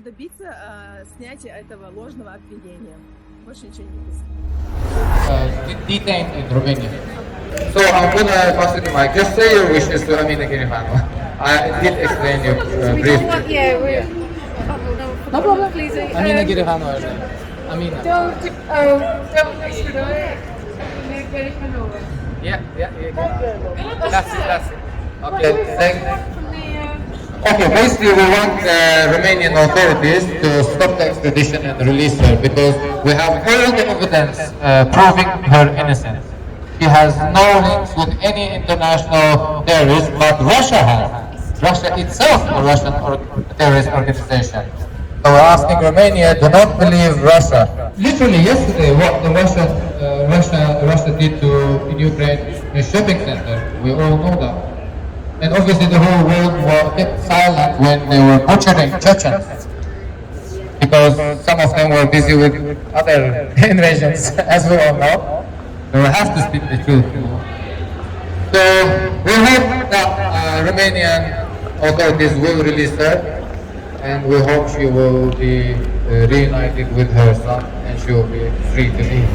добиться снятия этого ложного обвинения. Больше ничего не написано. Detained in Romania. So I'm gonna pass it to Mike. Just say your wishes to AMINA Girihano. I did explain you briefly. No problem. Please, AMINA Girihano. AMINA. don't Yeah. That's it. Okay, okay, basically we want Romanian authorities to stop the extradition and release her because we have all the evidence proving her innocence. She has no links with any international terrorist, but Russia has. Russia itself a Russian terrorist organization. So we're asking Romania, do not believe Russia. Literally yesterday, what the Russia did to in Ukraine, a shopping center, we all know that. And obviously the whole world kept silent when they were butchering Chechens, because some of them were busy with other invasions, as we all know. So we have to speak the truth. So we hope that Romanian authorities will release her, and we hope she will be reunited with her son and she will be free to leave.